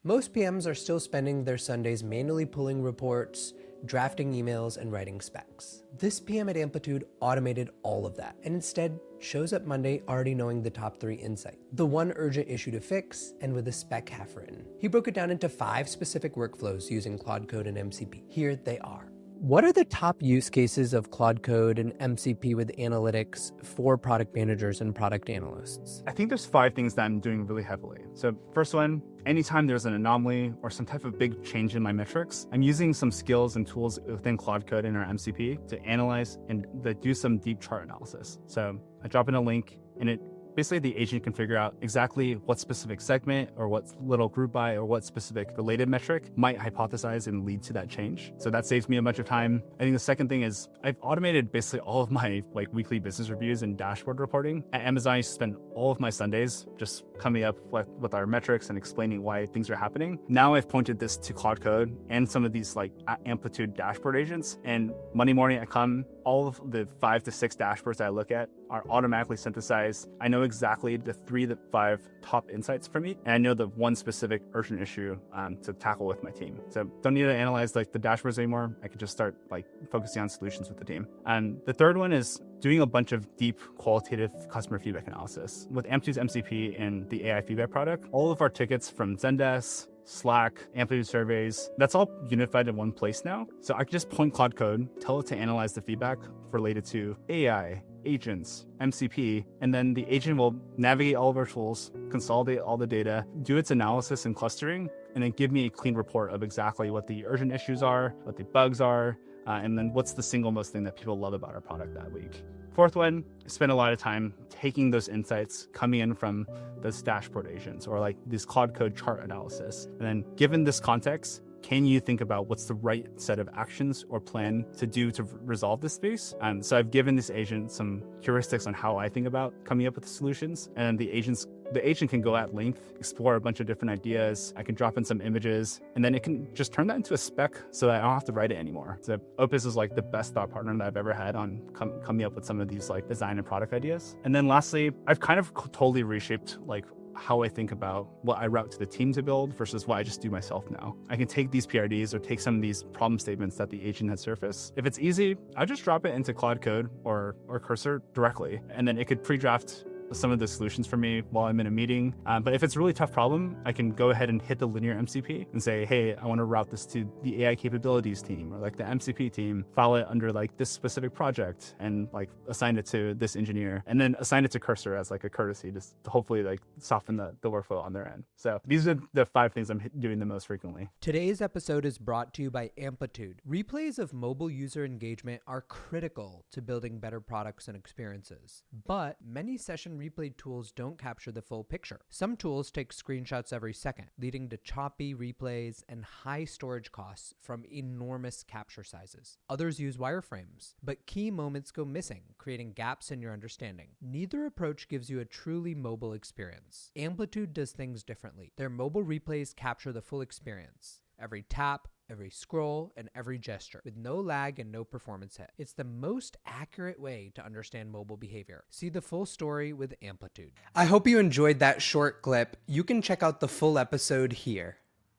Most PMs are still spending their Sundays manually pulling reports, drafting emails, and writing specs. This PM at Amplitude automated all of that, and instead shows up Monday already knowing the top 3 insights, the one urgent issue to fix, and with a spec half written. He broke it down into 5 specific workflows using Claude Code and MCP. Here they are. What are the top use cases of Claude Code and MCP with analytics for product managers and product analysts? I think there's 5 things that I'm doing really heavily. So first one, anytime there's an anomaly or some type of big change in my metrics, I'm using some skills and tools within Claude Code and our MCP to analyze and do some deep chart analysis. So I drop in a link and basically the agent can figure out exactly what specific segment or what little group by or what specific related metric might hypothesize and lead to that change. So that saves me a bunch of time. I think the second thing is I've automated basically all of my weekly business reviews and dashboard reporting. At Amazon, I spend all of my Sundays just coming up with our metrics and explaining why things are happening. Now I've pointed this to Claude Code and some of these Amplitude dashboard agents. And Monday morning I come, all of the 5 to 6 dashboards that I look at are automatically synthesized. I know exactly the 3 to 5 top insights for me, and I know the one specific urgent issue to tackle with my team. So don't need to analyze the dashboards anymore. I can just start focusing on solutions with the team. And the third one is doing a bunch of deep qualitative customer feedback analysis. With Amplitude's MCP and the AI feedback product, all of our tickets from Zendesk, Slack, Amplitude surveys, that's all unified in one place now. So I can just point Claude Code, tell it to analyze the feedback related to AI, agents, MCP, and then the agent will navigate all of our tools, consolidate all the data, do its analysis and clustering, and then give me a clean report of exactly what the urgent issues are, what the bugs are, and then what's the single most thing that people love about our product that week. Fourth one, I spend a lot of time taking those insights coming in from those dashboard agents or this Claude Code chart analysis. And then given this context, can you think about what's the right set of actions or plan to do to resolve this space? So I've given this agent some heuristics on how I think about coming up with the solutions, and the agent can go at length, explore a bunch of different ideas. I can drop in some images, and then it can just turn that into a spec so that I don't have to write it anymore. So Opus is the best thought partner that I've ever had on coming up with some of these design and product ideas. And then lastly, I've kind of totally reshaped how I think about what I route to the team to build versus what I just do myself now. I can take these PRDs or take some of these problem statements that the agent has surfaced. If it's easy, I just drop it into Claude Code or Cursor directly, and then it could pre-draft some of the solutions for me while I'm in a meeting. But if it's a really tough problem, I can go ahead and hit the linear MCP and say, hey, I want to route this to the AI capabilities team or the MCP team, file it under this specific project and assign it to this engineer, and then assign it to Cursor as a courtesy just to hopefully soften the workflow on their end. So these are the 5 things I'm doing the most frequently. Today's episode is brought to you by Amplitude. Replays of mobile user engagement are critical to building better products and experiences, but many session replay tools don't capture the full picture. Some tools take screenshots every second, leading to choppy replays and high storage costs from enormous capture sizes. Others use wireframes, but key moments go missing, creating gaps in your understanding. Neither approach gives you a truly mobile experience. Amplitude does things differently. Their mobile replays capture the full experience. Every tap, every scroll, and every gesture, with no lag and no performance hit. It's the most accurate way to understand mobile behavior. See the full story with Amplitude. I hope you enjoyed that short clip. You can check out the full episode here.